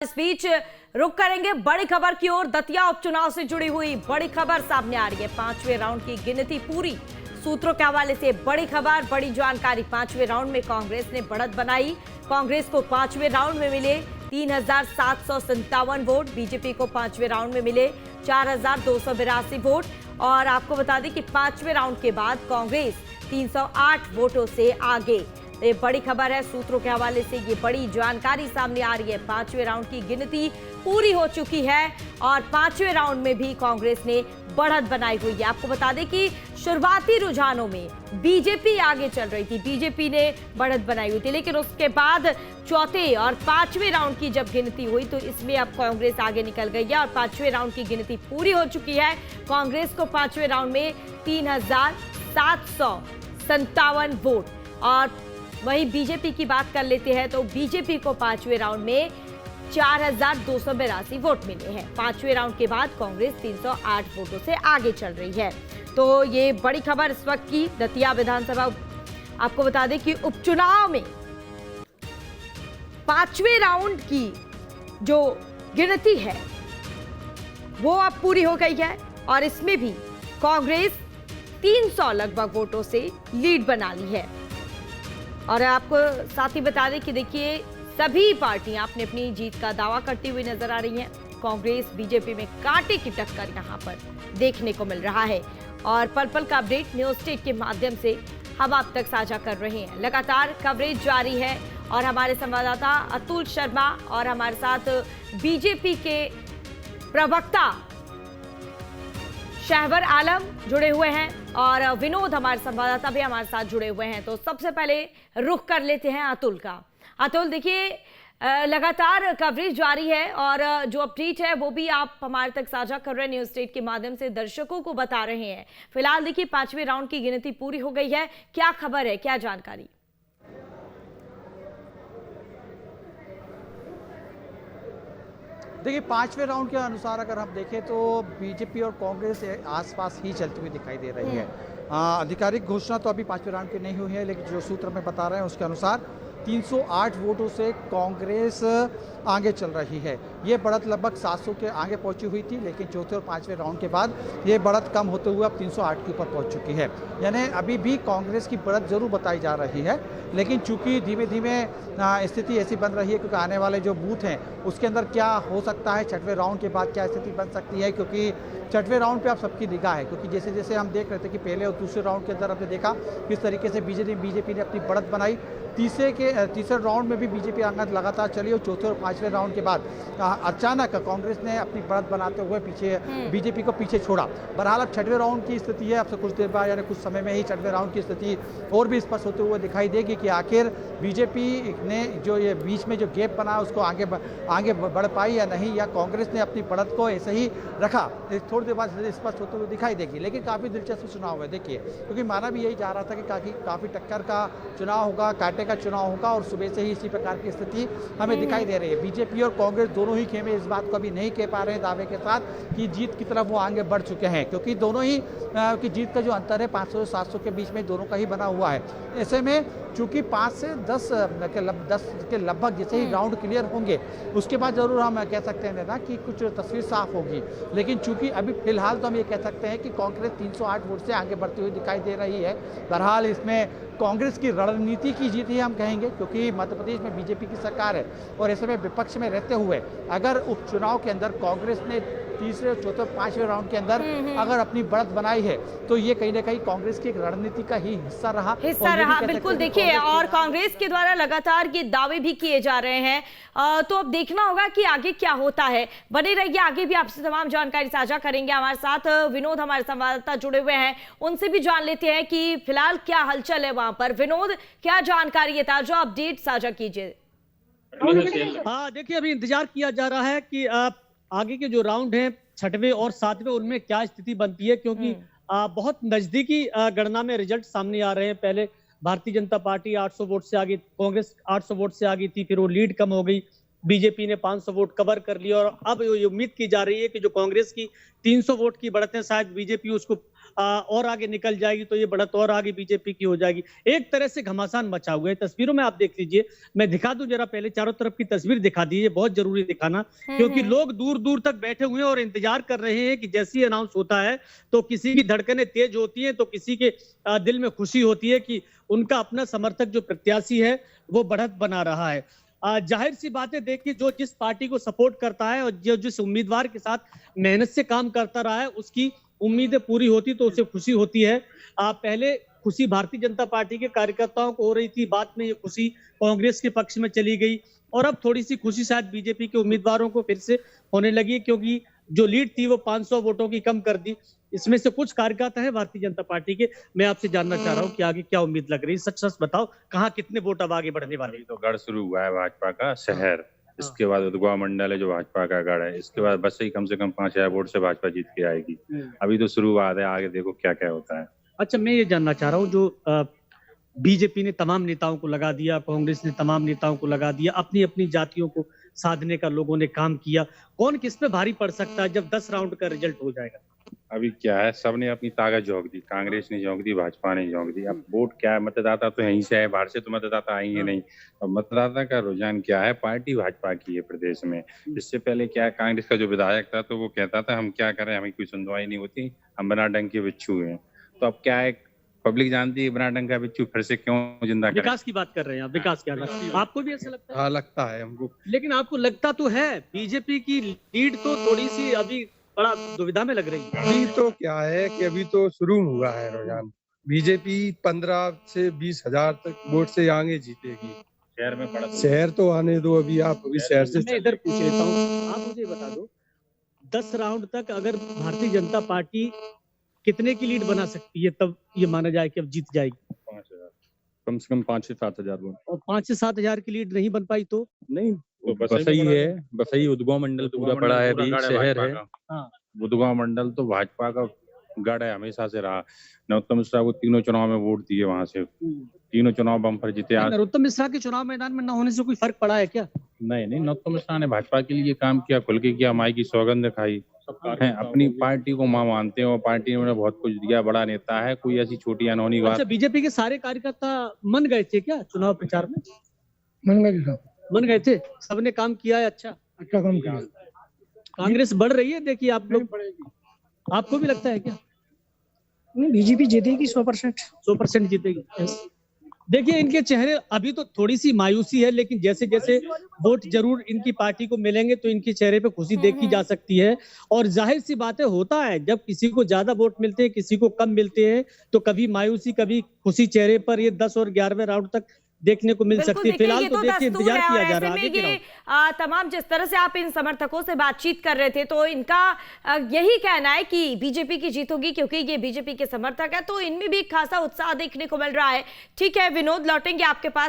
इस बीच रुक करेंगे बड़ी खबर की ओर। दतिया उपचुनाव से जुड़ी हुई बड़ी खबर सामने आ रही है। 5वें राउंड की गिनती पूरी। सूत्रों के हवाले से बड़ी खबर, बड़ी जानकारी। 5वें राउंड में कांग्रेस ने बढ़त बनाई। कांग्रेस को 5वें राउंड में मिले 3,757 वोट। बीजेपी को 5वें राउंड में मिले 4,282 वोट। और आपको बता दें कि 5वें राउंड के बाद कांग्रेस 308 वोटों से आगे। ये बड़ी खबर है। सूत्रों के हवाले से ये बड़ी जानकारी सामने आ रही है। 5वें राउंड की गिनती पूरी हो चुकी है और 5वें राउंड में भी कांग्रेस ने बढ़त बनाई हुई है। आपको बता दें कि शुरुआती रुझानों में बीजेपी आगे चल रही थी, बीजेपी ने बढ़त बनाई हुई थी, लेकिन उसके बाद चौथे और 5वें राउंड की जब गिनती हुई तो इसमें अब कांग्रेस आगे निकल गई है और 5वें राउंड की गिनती पूरी हो चुकी है। कांग्रेस को 5वें राउंड में 3,757 वोट और वहीं बीजेपी की बात कर लेते हैं तो बीजेपी को 5वें राउंड में 4,282 वोट मिले हैं। 5वें राउंड के बाद कांग्रेस 308 वोटों से आगे चल रही है। तो ये बड़ी खबर इस वक्त की दतिया विधानसभा। आपको बता दें कि उपचुनाव में 5वें राउंड की जो गिनती है वो अब पूरी हो गई है और इसमें भी कांग्रेस 300 लगभग वोटों से लीड बना ली है। और आपको साथ ही बता दें कि देखिए सभी पार्टियां अपनी अपनी जीत का दावा करती हुई नजर आ रही हैं। कांग्रेस बीजेपी में कांटे की टक्कर यहां पर देखने को मिल रहा है और पल पल का अपडेट न्यूज स्टेट के माध्यम से हम आप तक साझा कर रहे हैं। लगातार कवरेज जारी है और हमारे संवाददाता अतुल शर्मा और हमारे साथ बीजेपी के प्रवक्ता शहवर आलम जुड़े हुए हैं और विनोद हमारे संवाददाता भी हमारे साथ जुड़े हुए हैं। तो सबसे पहले रुख कर लेते हैं अतुल का। अतुल, देखिए लगातार कवरेज जारी है और जो अपडेट है वो भी आप हमारे तक साझा कर रहे हैं, न्यूज स्टेट के माध्यम से दर्शकों को बता रहे हैं। फिलहाल देखिए 5वें राउंड की गिनती पूरी हो गई है, क्या खबर है, क्या जानकारी? देखिए 5वें राउंड के अनुसार अगर हम देखें तो बीजेपी और कांग्रेस आसपास ही चलती हुई दिखाई दे रही है। आधिकारिक घोषणा तो अभी 5वें राउंड की नहीं हुई है, लेकिन जो सूत्र में बता रहे हैं उसके अनुसार 308 वोटों से कांग्रेस आगे चल रही है। ये बढ़त लगभग 700 के आगे पहुंची हुई थी, लेकिन चौथे और 5वें राउंड के बाद ये बढ़त कम होते हुए अब 308 के ऊपर पहुंच चुकी है। यानी अभी भी कांग्रेस की बढ़त जरूर बताई जा रही है, लेकिन चूंकि धीमे धीमे स्थिति ऐसी बन रही है क्योंकि आने वाले जो बूथ हैं उसके अंदर क्या हो सकता है, 6वें राउंड के बाद क्या स्थिति बन सकती है, क्योंकि 6वें राउंड पे आप सबकी निगाह है। क्योंकि जैसे जैसे हम देख रहे थे कि पहले और दूसरे राउंड के अंदर हमने देखा किस तरीके से बीजेपी ने अपनी बढ़त बनाई। तीसरे राउंड में भी बीजेपी आगे लगातार चली और चौथे और 5वें राउंड के बाद अचानक कांग्रेस ने अपनी बढ़त बनाते हुए बीजेपी को पीछे छोड़ा। बहरहाल अब 6वें राउंड की स्थिति है, अब से कुछ देर बाद यानी कुछ समय में ही 6वें राउंड की स्थिति और भी स्पष्ट होते हुए दिखाई देगी कि आखिर बीजेपी ने जो ये बीच में जो गैप बना उसको आगे बढ़ पाई या नहीं, या कांग्रेस ने अपनी बढ़त को ऐसे ही रखा, थोड़ी देर बाद स्पष्ट होते हुए दिखाई देगी। लेकिन काफ़ी दिलचस्प चुनाव है देखिए, क्योंकि माना भी यही जा रहा था कि काफ़ी टक्कर का चुनाव होगा, कांटे का चुनाव होगा और सुबह से ही इसी प्रकार की स्थिति हमें दिखाई दे रही है। बीजेपी और कांग्रेस दोनों ही खेमे इस बात को अभी नहीं कह पा रहे हैं दावे के साथ कि जीत की तरफ वो आगे बढ़ चुके हैं, क्योंकि दोनों ही की जीत का जो अंतर है 500 से 700 के बीच में दोनों का ही बना हुआ है। ऐसे में चूंकि 5 से 10 के लगभग जैसे ही राउंड क्लियर होंगे उसके बाद जरूर हम कह सकते हैं ना कि कुछ तस्वीर साफ होगी, लेकिन चूंकि अभी फिलहाल तो हम ये कह सकते हैं कि कांग्रेस 308 वोट से आगे बढ़ती हुई दिखाई दे रही है। बहरहाल इसमें कांग्रेस की रणनीति की जीत ही हम कहेंगे, क्योंकि मध्य प्रदेश में बीजेपी की सरकार है और ऐसे में विपक्ष में रहते हुए अगर उपचुनाव के अंदर कांग्रेस ने तीसरे, चौथे, 5वें राउंड के अंदर अगर अपनी बढ़त बनाई है तो ये कहीं ना कहीं कांग्रेस की एक रणनीति का ही हिस्सा रहा। बिल्कुल देखिए, और कांग्रेस के द्वारा लगातार ये दावे भी किए जा रहे हैं। तो अब देखना होगा कि आगे क्या होता है। बने रहिए, आगे भी आपसे तमाम जानकारी साझा करेंगे। हमारे साथ विनोद हमारे संवाददाता जुड़े हुए हैं, उनसे भी जान लेते हैं कि फिलहाल क्या हलचल है वहां पर। विनोद, क्या जानकारी है, ताजा अपडेट साझा कीजिए। हाँ देखिए, अभी इंतजार किया जा रहा है कि आगे के जो राउंड हैं 6वें और 7वें उनमें क्या स्थिति बनती है, क्योंकि बहुत नजदीकी गणना में रिजल्ट सामने आ रहे हैं। पहले भारतीय जनता पार्टी 800 वोट से आगे, कांग्रेस 800 वोट से आगे थी, फिर वो लीड कम हो गई, बीजेपी ने 500 वोट कवर कर लिया और अब ये उम्मीद की जा रही है कि जो कांग्रेस की 300 वोट की बढ़त है, शायद बीजेपी उसको और आगे निकल जाएगी, तो ये बढ़त और आगे बीजेपी की हो जाएगी। एक तरह से घमासान मचा हुआ है। तस्वीरों में आप देख लीजिए, मैं दिखा दूं जरा, पहले चारों तरफ की तस्वीर दिखा दीजिए, बहुत जरूरी दिखाना, क्योंकि लोग दूर दूर तक बैठे हुए हैं और इंतजार कर रहे हैं कि जैसे ही अनाउंस होता है तो किसी की धड़कनें तेज होती हैं, तो किसी के दिल में खुशी होती है कि उनका अपना समर्थक जो प्रत्याशी है वो बढ़त बना रहा है। जाहिर सी बात है, देखिए जो जिस पार्टी को सपोर्ट करता है और जो जिस उम्मीदवार के साथ मेहनत से काम करता रहा है उसकी उम्मीदें पूरी होती तो उसे खुशी होती है। पहले खुशी भारतीय जनता पार्टी के कार्यकर्ताओं को हो रही थी, बाद में ये खुशी कांग्रेस के पक्ष में चली गई और अब थोड़ी सी खुशी शायद बीजेपी के उम्मीदवारों को फिर से होने लगी, क्योंकि जो लीड थी वो 500 वोटों की कम कर दी। इसमें से कुछ कार्यकर्ता है भारतीय जनता पार्टी के, मैं आपसे जानना चाह रहा हूँ कि आगे क्या उम्मीद लग रही है, सच सच बताओ, कहाँ कितने वोट अब आगे बढ़ने वाले? तो गढ़ शुरू हुआ है भाजपा का शहर, इसके बाद उदगवा मंडल है जो भाजपा का गढ़ है, इसके बाद बस ही कम से कम 5000 वोट से भाजपा जीत के आएगी। अभी तो शुरुआत है, आगे देखो क्या क्या होता है। अच्छा, मैं ये जानना चाह रहा हूँ, जो बीजेपी ने तमाम नेताओं को लगा दिया, कांग्रेस ने तमाम नेताओं को लगा दिया, अपनी अपनी जातियों को साधने का लोगों ने काम किया, कौन किस पे भारी पड़ सकता है जब 10 राउंड का रिजल्ट हो जाएगा? अभी क्या है, सबने अपनी ताकत झोंक दी, कांग्रेस ने झोंक दी, भाजपा ने झोंक दी। अब वोट क्या है, मतदाता तो यहीं से है, बाहर से तो मतदाता आएंगे नहीं। अब मतदाता का रुझान क्या है, पार्टी भाजपा की है प्रदेश में। इससे पहले क्या है, कांग्रेस का जो विधायक था तो वो कहता था हम क्या करें, हमें कोई सुनवाई नहीं होती, हम बिना डंक के बिच्छू हैं। तो अब क्या है, पब्लिक जानती है बिना डंक का बिच्छू फिर से क्यों जिंदा करें। विकास की बात कर रहे हैं आप, विकास क्या आपको भी ऐसा लगता है? हाँ, लगता है हमको। लेकिन आपको लगता तो है बीजेपी की लीड तो थोड़ी सी अभी बड़ा दुविधा में लग रही है। अभी तो क्या है कि अभी तो शुरू हुआ है रुझान, बीजेपी 15 से 20 हजार तक वोट से आगे जीतेगी। शहर में पड़ा शहर तो आने दो, अभी आप अभी शहर से मैं इधर पूछ लेता हूँ, आप मुझे बता दो 10 राउंड तक अगर भारतीय जनता पार्टी कितने की लीड बना सकती है तब ये माना जाए कि अब जीत जाएगी? 5000, कम से कम 5 से 7 हजार वोट। और 5 से 7 हजार की लीड नहीं बन पाई तो नहीं, तो बसई है, बसई उदगवा मंडल पूरा बड़ा है, अभी शहर है। हाँ। उदगवा मंडल तो भाजपा का गढ़ है, हमेशा से रहा। नरोत्तम मिश्रा को तीनों चुनाव में वोट दिए, वहां से तीनों चुनाव बम्पर जीते। आज नरोत्तम मिश्रा के चुनाव मैदान में न होने से कोई फर्क पड़ा है क्या? नहीं, नरोत्तम मिश्रा ने भाजपा के लिए काम किया, खुल के किया, माई की सौगंध खाई है, अपनी पार्टी को मां मानते हैं और पार्टी ने बहुत कुछ दिया, बड़ा नेता है, कोई ऐसी छोटी अनहोनी बात। अच्छा, बीजेपी के सारे कार्यकर्ता मन गए थे क्या चुनाव प्रचार में? मन गए थे, सबने काम किया है। अच्छा काम किया। कांग्रेस बढ़ रही है, देखिए आप लोग, आपको भी लगता है क्या? नहीं, बीजेपी जीतेगी 100% जीतेगी। देखिए इनके चेहरे अभी तो थोड़ी सी मायूसी है, लेकिन जैसे जैसे वोट जरूर इनकी पार्टी को मिलेंगे तो इनके चेहरे पे खुशी देखी जा सकती है। और जाहिर सी बात है, होता है जब किसी को ज्यादा वोट मिलते हैं, किसी को कम मिलते हैं, तो कभी मायूसी कभी खुशी चेहरे पर ये 10 और 11वें राउंड तक देखने को मिल सकती है। फिलहाल तो देखिए इंतजार किया जा रहा है। ये तमाम जिस तरह से आप इन समर्थकों से बातचीत कर रहे थे तो इनका यही कहना है कि बीजेपी की जीत होगी, क्योंकि ये बीजेपी के समर्थक है, तो इनमें भी खासा उत्साह देखने को मिल रहा है। ठीक है विनोद, लौटेंगे आपके पास।